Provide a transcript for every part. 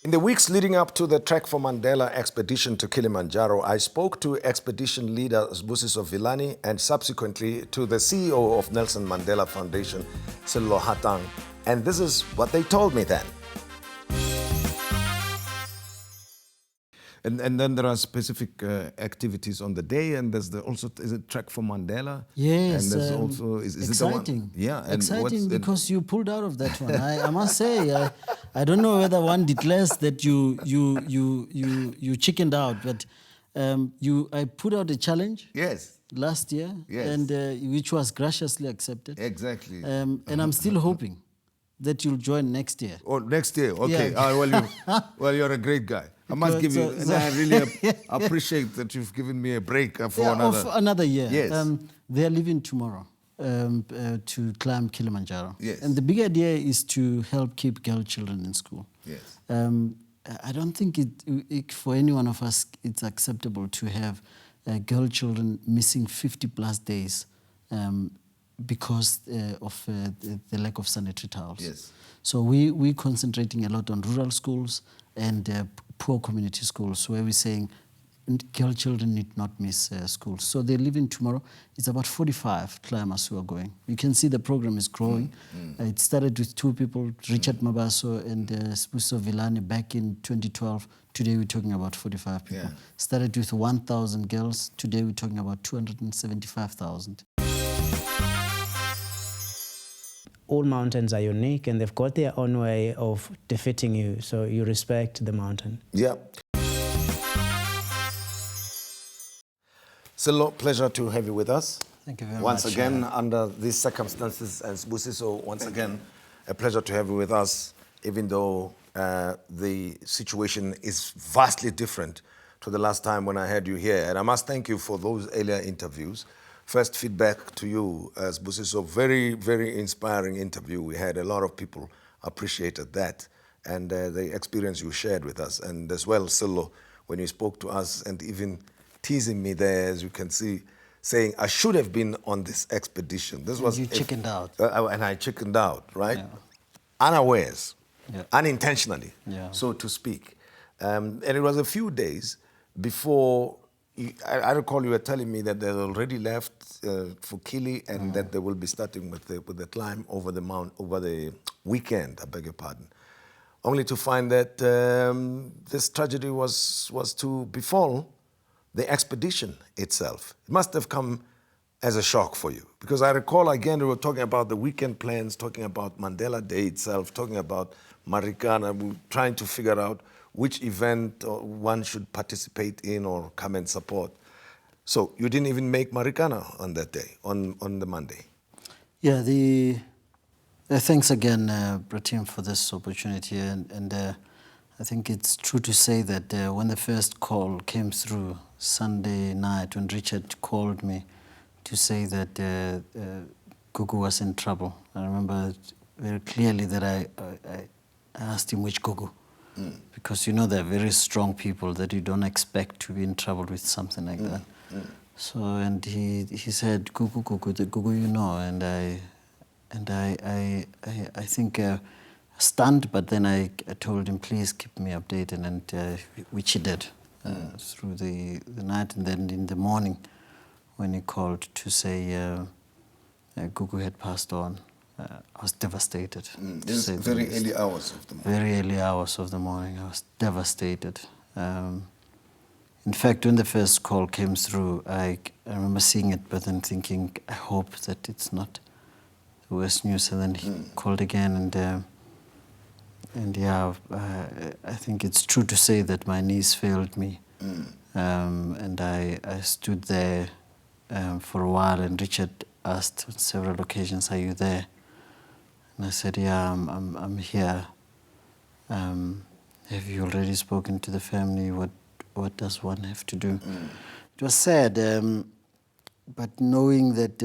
In the weeks leading up to the Trek for Mandela expedition to Kilimanjaro, I spoke to expedition leader Sibusiso Vilane and subsequently to the CEO of Nelson Mandela Foundation, Sello Hatang. And this is what they told me then. And then there are specific activities on the day, and there's also is it Trek for Mandela? Yes, and there's also is exciting. It the one? Yeah, and exciting because you pulled out of that one. I must say, I don't know whether one declares that you chickened out, but I put out a challenge. Yes. Last year, yes. and which was graciously accepted. Exactly. And I'm still hoping that you'll join next year. Oh, next year, okay. Yeah. Well, you're a great guy. I must give you, and I really appreciate that you've given me a break for another year. Yes. They're leaving tomorrow to climb Kilimanjaro. Yes. And the big idea is to help keep girl children in school. Yes. I don't think for any one of us it's acceptable to have girl children missing 50 plus days because of the lack of sanitary towels. Yes. So we're concentrating a lot on rural schools and poor community schools where we're saying girl children need not miss school. So they're leaving tomorrow. It's about 45 climbers who are going. You can see the program is growing. It started with 2 people, Richard Mabaso and Sibusiso Vilane back in 2012. Today we're talking about 45 people. Yeah. Started with 1,000 girls. Today we're talking about 275,000. All mountains are unique and they've got their own way of defeating you, so you respect the mountain. Yeah. Sello, pleasure to have you with us. Thank you very much. Once again, under these circumstances, and Sibusiso, once again, a pleasure to have you with us, even though the situation is vastly different to the last time when I had you here. And I must thank you for those earlier interviews. First feedback to you, Sibusiso, very, very inspiring interview. We had a lot of people appreciated that and the experience you shared with us. And as well, Sello, when you spoke to us and even teasing me there, as you can see, saying I should have been on this expedition. This was you chickened out. And I chickened out, right? Yeah. Unawares, unintentionally, so to speak. And it was a few days before. I recall you were telling me that they already left for Kili and that they will be starting with the climb over the mount over the weekend. I beg your pardon, only to find that this tragedy was to befall the expedition itself. It must have come as a shock for you, because I recall again we were talking about the weekend plans, talking about Mandela Day itself, talking about Marikana, we were trying to figure out which event one should participate in or come and support. So you didn't even make Marikana on that day, on the Monday. Yeah, thanks again, Pratim, for this opportunity. And I think it's true to say that when the first call came through Sunday night, when Richard called me to say that Gugu was in trouble, I remember very clearly that I asked him which Gugu. Because you know they're very strong people that you don't expect to be in trouble with something like that. So and he said Gugu, the Gugu you know, and I think stunned, but then I told him please keep me updated, and which he did through the night, and then in the morning when he called to say Gugu had passed on. I was devastated. Very early hours of the morning. Very early hours of the morning. I was devastated. In fact, when the first call came through, I remember seeing it, but then thinking, I hope that it's not the worst news. And then he called again, and yeah, I think it's true to say that my knees failed me. And I stood there for a while, and Richard asked on several occasions, "Are you there?" And I said, "Yeah, I'm here. Have you already spoken to the family? What does one have to do?" It was sad, but knowing that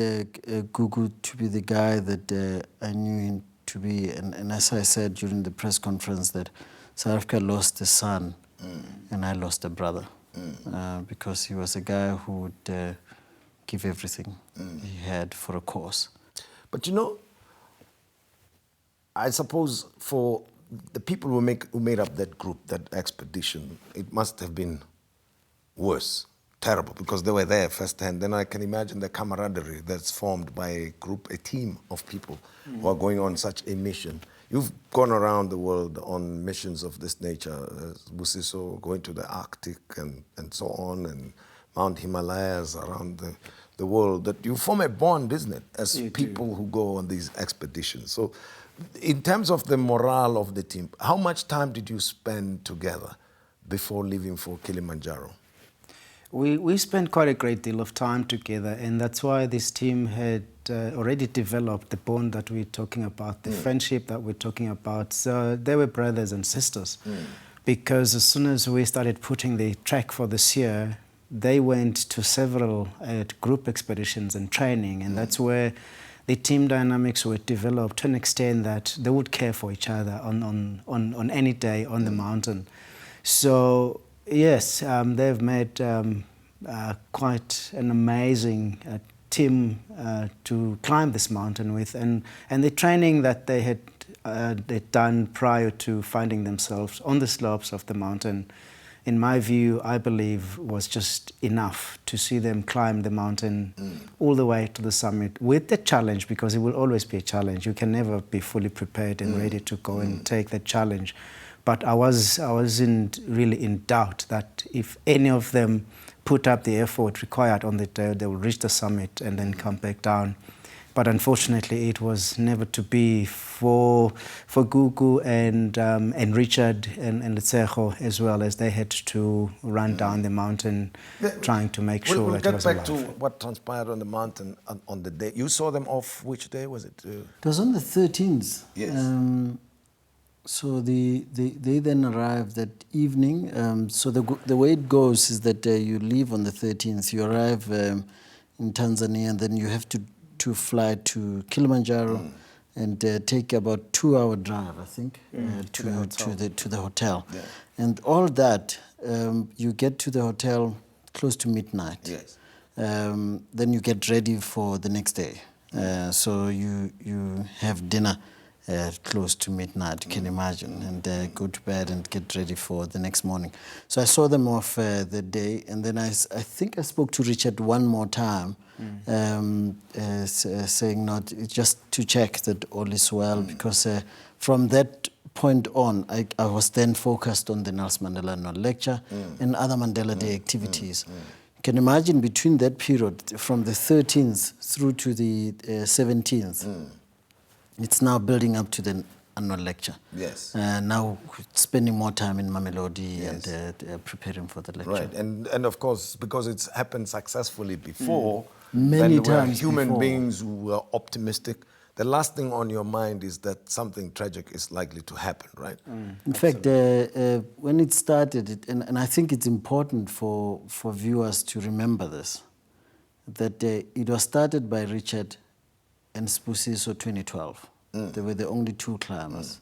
Gugu to be the guy that I knew him to be, and as I said during the press conference, that South Africa lost a son, and I lost a brother, because he was a guy who would give everything he had for a cause. But you know, I suppose for the people who made up that group, that expedition, it must have been worse, terrible, because they were there firsthand. Then I can imagine the camaraderie that's formed by a group, a team of people who are going on such a mission. You've gone around the world on missions of this nature, Sibusiso, going to the Arctic and so on, and Mount Himalayas around the world, that you form a bond, isn't it, as people who go on these expeditions. So in terms of the morale of the team, how much time did you spend together before leaving for Kilimanjaro? We spent quite a great deal of time together, and that's why this team had already developed the bond that we're talking about, the friendship that we're talking about. So they were brothers and sisters, because as soon as we started putting the track for this year, they went to several group expeditions and training, and that's where the team dynamics were developed to an extent that they would care for each other on any day on the mountain. So yes, they've made quite an amazing team to climb this mountain with, and the training that they had they'd done prior to finding themselves on the slopes of the mountain, in my view, I believe was just enough to see them climb the mountain all the way to the summit with the challenge, because it will always be a challenge. You can never be fully prepared and ready to go and take that challenge. But I wasn't really in doubt that if any of them put up the effort required on the day, they will reach the summit and then come back down. But unfortunately, it was never to be for Gugu and Richard and Letsejo as well, as they had to run down the mountain trying to make sure we'll that get it was back alive. to what transpired on the mountain on the day. You saw them off which day was it? It was on the 13th. Yes. So they then arrived that evening. So the way it goes is that you leave on the 13th. You arrive in Tanzania, and then you have to fly to Kilimanjaro and take about 2-hour drive, I think, to the hotel. Yeah. And all that, you get to the hotel close to midnight. Yes. Then you get ready for the next day. So you have dinner close to midnight, you can imagine, and go to bed and get ready for the next morning. So I saw them off the day, and then I think I spoke to Richard one more time, saying not just to check that all is well, because from that point on, I was then focused on the Nelson Mandela annual lecture and other Mandela Day activities. You can imagine between that period, from the 13th through to the 17th, it's now building up to the annual lecture. Yes. Now spending more time in Mamelodi and preparing for the lecture. Right, and of course, because it's happened successfully before, many then times human before. beings who were optimistic. The last thing on your mind is that something tragic is likely to happen, right? In fact, when it started, and I think it's important for viewers to remember this, that it was started by Richard and Sibusiso 2012. They were the only two climbers.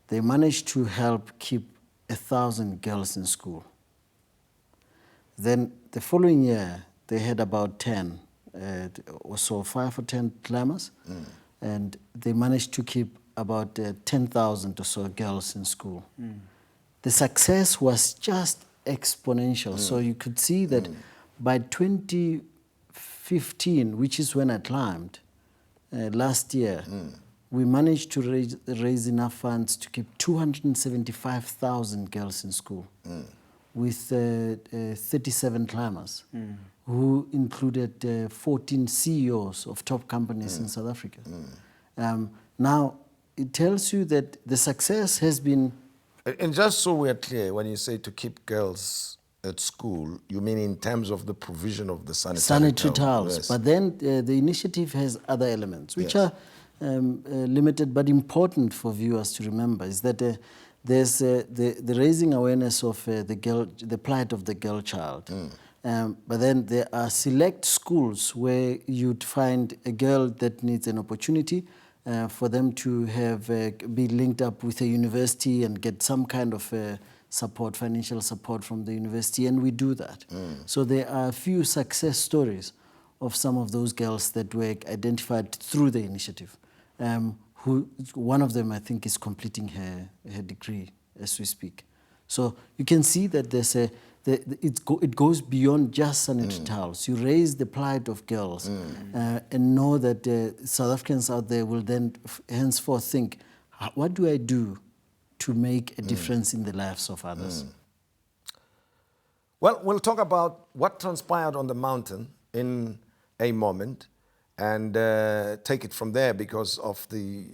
They managed to help keep 1,000 girls in school. Then the following year, they had about 10 or so, 5 or 10 climbers, and they managed to keep about 10,000 or so girls in school. The success was just exponential. So you could see that by 2015, which is when I climbed, last year, we managed to raise enough funds to keep 275,000 girls in school with 37 climbers who included 14 CEOs of top companies in South Africa. Now, it tells you that the success has been... And just so we're clear, when you say to keep girls at school, you mean in terms of the provision of the sanitary towels. Yes. But then the initiative has other elements, which are limited but important for viewers to remember, is that there's the raising awareness of the plight of the girl child. But then there are select schools where you'd find a girl that needs an opportunity for them to have be linked up with a university and get some kind of support, financial support from the university, and we do that. So there are a few success stories of some of those girls that were identified through the initiative, one of them I think is completing her degree as we speak. So you can see that it goes beyond just sanitary towels. You raise the plight of girls and know that South Africans out there will then henceforth think, what do I do to make a difference in the lives of others? Well, we'll talk about what transpired on the mountain in a moment and take it from there because of the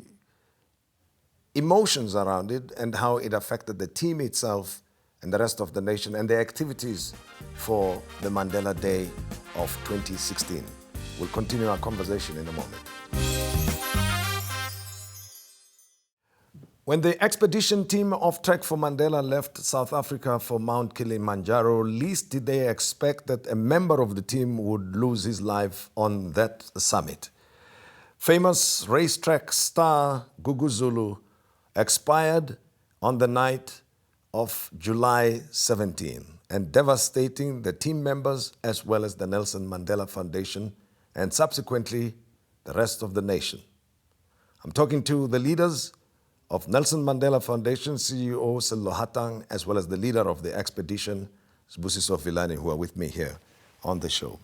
emotions around it and how it affected the team itself and the rest of the nation and the activities for the Mandela Day of 2016. We'll continue our conversation in a moment. When the expedition team of Trek for Mandela left South Africa for Mount Kilimanjaro, least did they expect that a member of the team would lose his life on that summit. Famous racetrack star Gugu Zulu expired on the night of July 17 and devastating the team members as well as the Nelson Mandela Foundation and subsequently the rest of the nation. I'm talking to the leaders of Nelson Mandela Foundation, CEO Sello Hatang, as well as the leader of the expedition, Sibusiso Vilane, who are with me here on the show.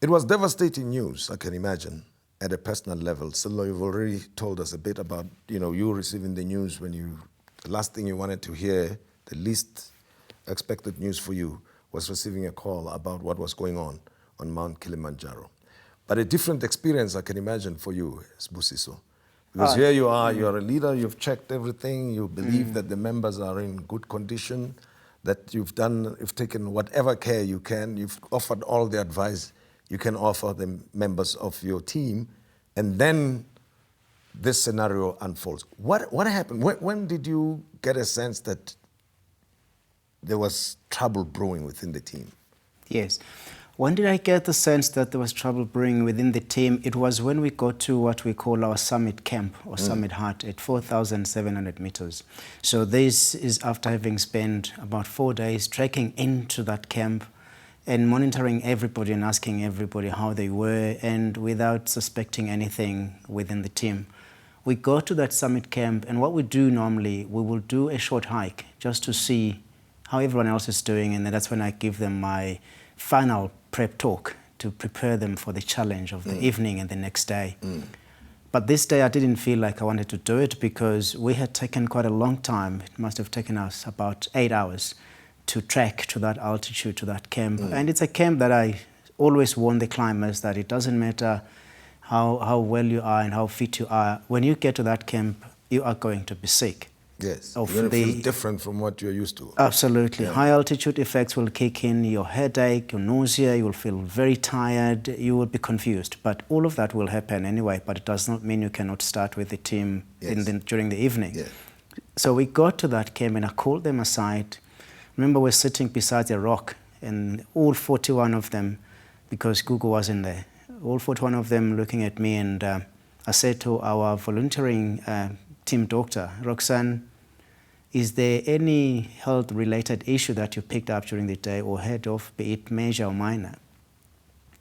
It was devastating news, I can imagine, at a personal level. Sello, you've already told us a bit about, you receiving the news when the last thing you wanted to hear, the least expected news for you was receiving a call about what was going on Mount Kilimanjaro. But a different experience, I can imagine, for you, Sibusiso. Because here you are, you're a leader, you've checked everything, you believe that the members are in good condition, that you've taken whatever care you can, you've offered all the advice you can offer the members of your team, and then this scenario unfolds. What happened? When did you get a sense that there was trouble brewing within the team? Yes. When did I get the sense that there was trouble brewing within the team? It was when we got to what we call our summit camp or summit hut at 4,700 meters. So this is after having spent about 4 days trekking into that camp and monitoring everybody and asking everybody how they were and without suspecting anything within the team. We go to that summit camp and what we do normally, we will do a short hike just to see how everyone else is doing, and then that's when I give them my final prep talk to prepare them for the challenge of the evening and the next day. But this day I didn't feel like I wanted to do it because we had taken quite a long time. It must have taken us about 8 hours to trek to that altitude, to that camp. And it's a camp that I always warn the climbers that it doesn't matter how well you are and how fit you are. When you get to that camp, you are going to be sick. Yes, it feels different from what you're used to. Absolutely. Yeah. High altitude effects will kick in, your headache, your nausea, you will feel very tired, you will be confused. But all of that will happen anyway, but it does not mean you cannot start with the team during the evening. Yeah. So we got to that camp and I called them aside. Remember, we're sitting beside a rock and all 41 of them, because Gugu wasn't there, all 41 of them looking at me, and I said to our volunteering team doctor, Roxanne, is there any health-related issue that you picked up during the day or heard of, be it major or minor?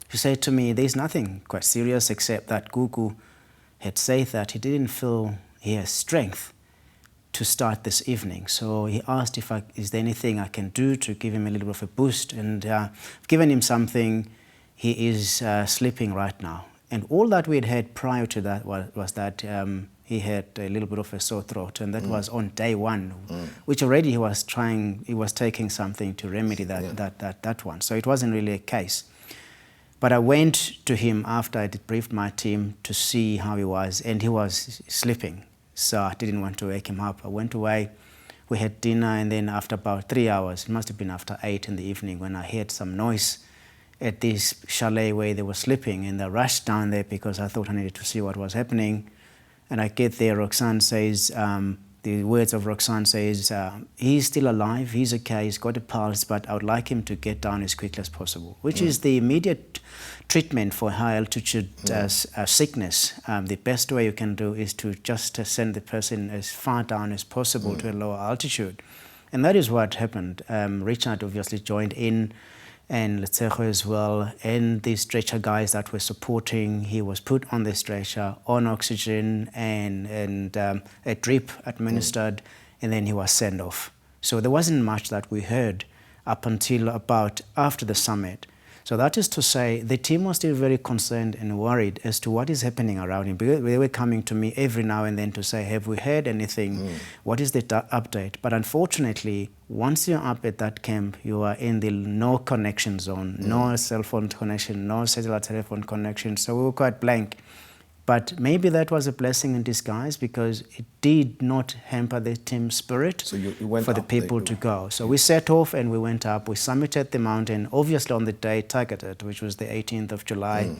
She said to me, there's nothing quite serious except that Gugu had said that he didn't feel he has strength to start this evening. So he asked is there anything I can do to give him a little bit of a boost, and I've given him something. He is sleeping right now. And all that we had heard prior to that was that he had a little bit of a sore throat, and that was on day one, which already he was taking something to remedy that one. So it wasn't really a case. But I went to him after I debriefed my team to see how he was, and he was sleeping. So I didn't want to wake him up. I went away, we had dinner, and then after about 3 hours, it must have been after 8 in the evening, when I heard some noise at this chalet where they were sleeping, and I rushed down there because I thought I needed to see what was happening. And I get there, Roxanne says, the words of Roxanne says, he's still alive, he's okay, he's got a pulse, but I would like him to get down as quickly as possible, which is the immediate treatment for high altitude sickness. The best way you can do is to just send the person as far down as possible to a lower altitude. And that is what happened. Richard obviously joined in, and Letshego as well, and the stretcher guys that were supporting. He was put on the stretcher, on oxygen, and a drip administered, and then he was sent off. So there wasn't much that we heard up until about after the summit. So that is to say, the team was still very concerned and worried as to what is happening around him. Because they were coming to me every now and then to say, have we heard anything? What is the update? But unfortunately, once you're up at that camp, you are in the no connection zone, no cell phone connection, no cellular telephone connection. So we were quite blank. But maybe that was a blessing in disguise, because it did not hamper the team spirit So you went for the up, people to go. So we set off and we went up. We summited the mountain, obviously on the day targeted, which was the 18th of July.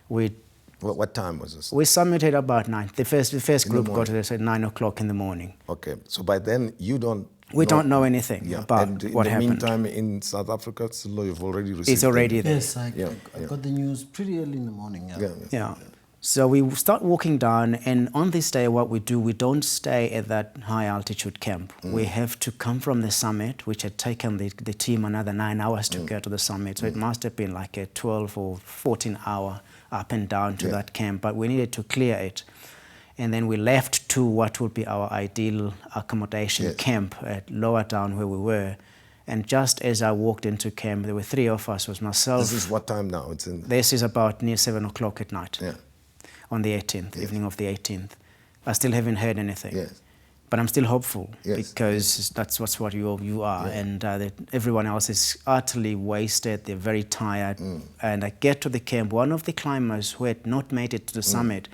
What time was this? We summited about 9. The first group got to this at 9 o'clock in the morning. Okay, so by then you don't don't know anything about and what happened. In the meantime, in South Africa, you've already received It's already there. Yes, I got the news pretty early in the morning. Yeah. So we start walking down, and on this day what we do, we don't stay at that high altitude camp. We have to come from the summit, which had taken the team another 9 hours to get to the summit. So it must have been like a 12 or 14 hour up and down to that camp, but we needed to clear it. And then we left to what would be our ideal accommodation camp at lower down where we were. And just as I walked into camp, there were 3 of us. It was myself. This is what time now? This is about near 7 o'clock at night. Yeah. On the 18th, evening of the 18th. I still haven't heard anything. Yes. But I'm still hopeful, because that's what you are. And that everyone else is utterly wasted. They're very tired. And I get to the camp. One of the climbers who had not made it to the summit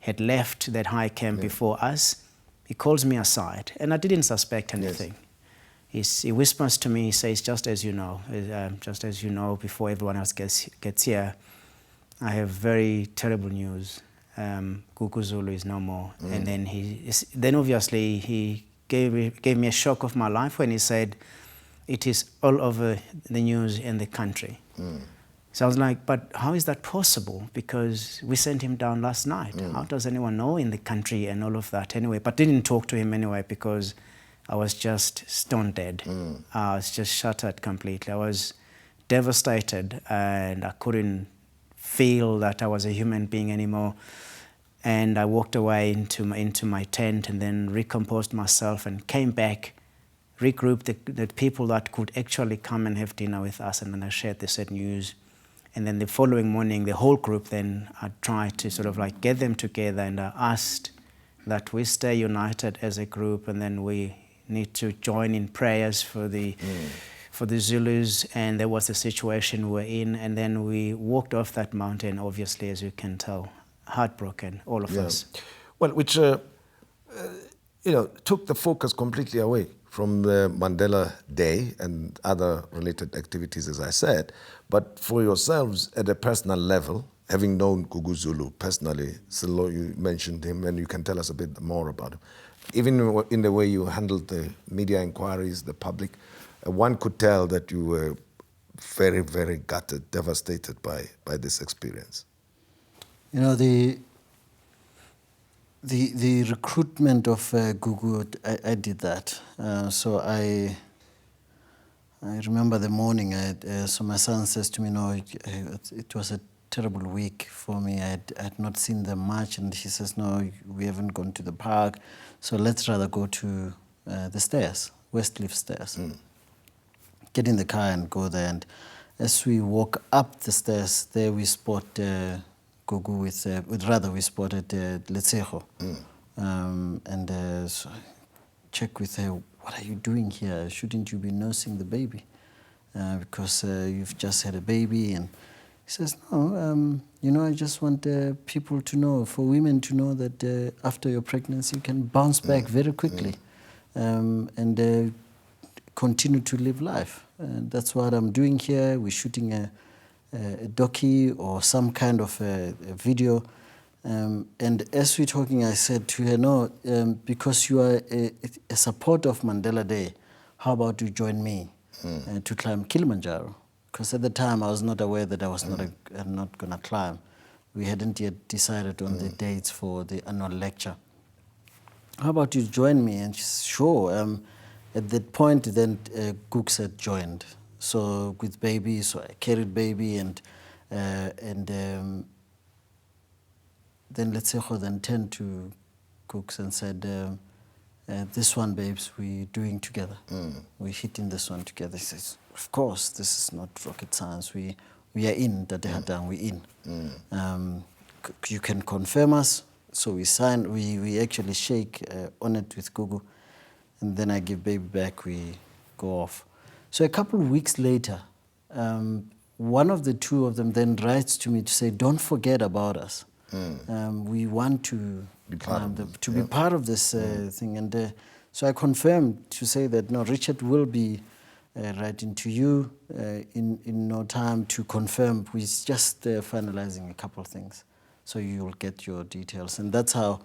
had left that high camp before us. He calls me aside, and I didn't suspect anything. He whispers to me, he says, just as you know, before everyone else gets here, I have very terrible news. Gugu Zulu is no more. And then obviously he gave me a shock of my life when he said, it is all over the news in the country. So I was like, but how is that possible? Because we sent him down last night. How does anyone know in the country and all of that anyway? But didn't talk to him anyway, because I was just stone dead. I was just shattered completely. I was devastated, and I couldn't feel that I was a human being anymore. And I walked away into my tent, and then recomposed myself and came back, regrouped the people that could actually come and have dinner with us, and then I shared the sad news. And then the following morning, the whole group, then I tried to sort of like get them together, and I asked that we stay united as a group, and then we need to join in prayers for the Zulus. And there was the situation we're in, and then we walked off that mountain, obviously, as you can tell, heartbroken, all of us. Well, which took the focus completely away from the Mandela Day and other related activities, as I said. But for yourselves, at a personal level, having known Gugu Zulu personally, Sello, you mentioned him, and you can tell us a bit more about him. Even in the way you handled the media inquiries, the public, one could tell that you were very, very gutted, devastated by this experience. You know, the recruitment of Gugu, I did that. So I remember the morning, so my son says to me, no, it was a terrible week for me. I had not seen them much, and he says, no, we haven't gone to the park, so let's rather go to the stairs, Westcliff stairs. Get in the car and go there, and as we walk up the stairs, there we spot Gugu we spotted Letshego. And so I check with her, what are you doing here? Shouldn't you be nursing the baby? Because you've just had a baby. And he says, no, I just want people to know, for women to know that after your pregnancy, you can bounce back very quickly and continue to live life. And that's what I'm doing here. We're shooting a docu or some kind of a video. And as we're talking, I said to her, no, because you are a supporter of Mandela Day, how about you join me to climb Kilimanjaro? Because at the time, I was not aware that I was not going to climb. We hadn't yet decided on the dates for the annual lecture. How about you join me? And she said, sure. At that point, then Gugu had joined. So with baby, so I carried baby and then let's say then turned to Cooks and said, this one, babes, we're doing together. We're hitting this one together. He says, of course, this is not rocket science. We are in Sello Hatang, we're in. You can confirm us. So we sign, we actually shake on it with Gugu, and then I give baby back, we go off. So a couple of weeks later, one of the two of them then writes to me to say, don't forget about us. We want to be part of this thing. And so I confirmed to say that, no, Richard will be writing to you in no time to confirm. We're just finalizing a couple of things. So you'll get your details. And that's how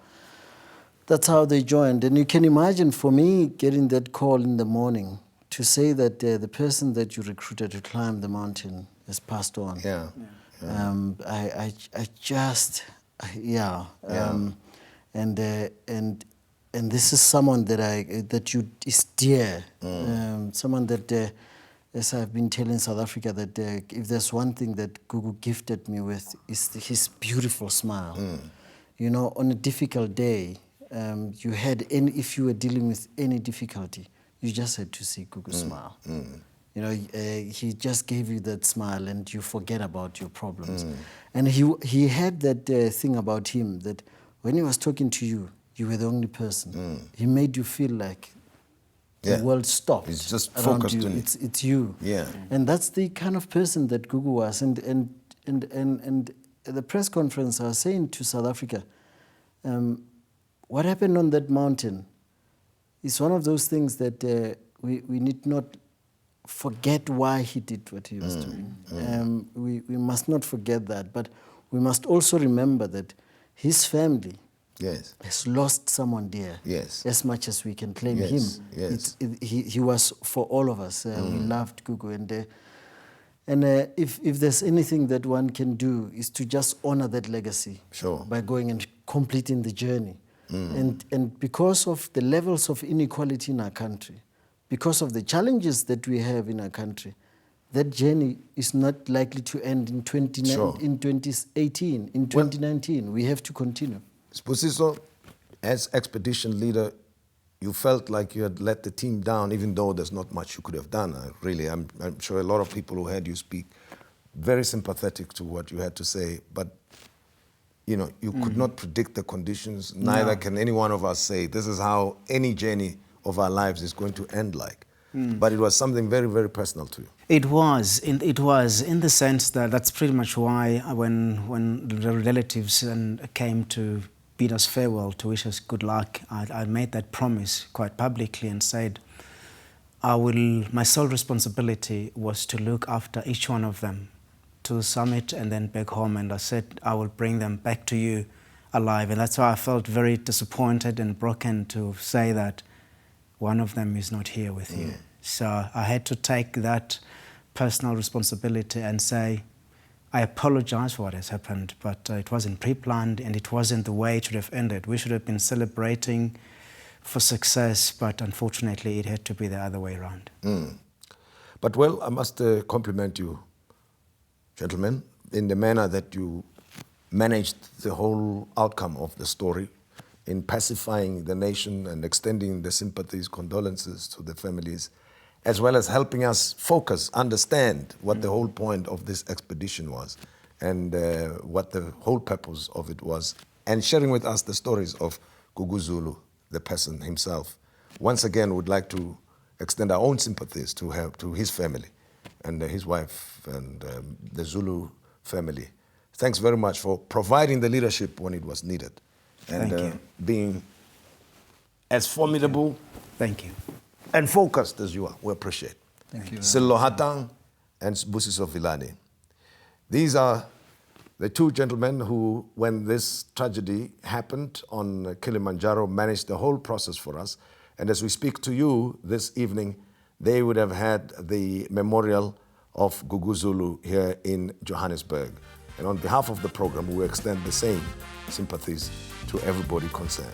they joined. And you can imagine, for me, getting that call in the morning to say that the person that you recruited to climb the mountain has passed on. And this is someone that is dear. Someone that, as I've been telling South Africa, that if there's one thing that Gugu gifted me with, is his beautiful smile. You know, on a difficult day, if you were dealing with any difficulty, you just had to see Gugu smile. You know, he just gave you that smile and you forget about your problems. And he had that thing about him that when he was talking to you, you were the only person. He made you feel like the world stopped. It's just around focused you. on It's you. Yeah. And that's the kind of person that Gugu was. And at the press conference, I was saying to South Africa, what happened on that mountain is one of those things that we need not forget why he did what he was doing. We must not forget that, but we must also remember that his family has lost someone dear. As much as we can claim him, he was for all of us. We loved Gugu, and if there's anything that one can do is to just honor that legacy by going and completing the journey. And because of the levels of inequality in our country, because of the challenges that we have in our country, that journey is not likely to end in 2018, in 2019. We have to continue. Sibusiso, as expedition leader, you felt like you had let the team down, even though there's not much you could have done. Really, I'm sure a lot of people who heard you speak, very sympathetic to what you had to say, but you know, you could not predict the conditions. Neither can any one of us say this is how any journey of our lives is going to end like. But it was something very, very personal to you. It was in the sense that that's pretty much why when the relatives came to bid us farewell, to wish us good luck, I made that promise quite publicly and said, my sole responsibility was to look after each one of them to summit and then back home. And I said, I will bring them back to you alive. And that's why I felt very disappointed and broken to say that one of them is not here with you. So I had to take that personal responsibility and say, I apologize for what has happened, but it wasn't pre-planned and it wasn't the way it should have ended. We should have been celebrating for success, but unfortunately it had to be the other way around. But well, I must compliment you, gentlemen, in the manner that you managed the whole outcome of the story, in pacifying the nation and extending the sympathies, condolences to the families, as well as helping us focus, understand what the whole point of this expedition was and what the whole purpose of it was, and sharing with us the stories of Gugu Zulu, the person himself. Once again, would like to extend our own sympathies to his family and his wife and the Zulu family. Thanks very much for providing the leadership when it was needed. And being as formidable and focused as you are. We appreciate. Thank you. Sello Hatang and Sibusiso Vilane. These are the two gentlemen who, when this tragedy happened on Kilimanjaro, managed the whole process for us. And as we speak to you this evening, they would have had the memorial of Gugu Zulu here in Johannesburg. And on behalf of the program, we extend the same sympathies to everybody concerned.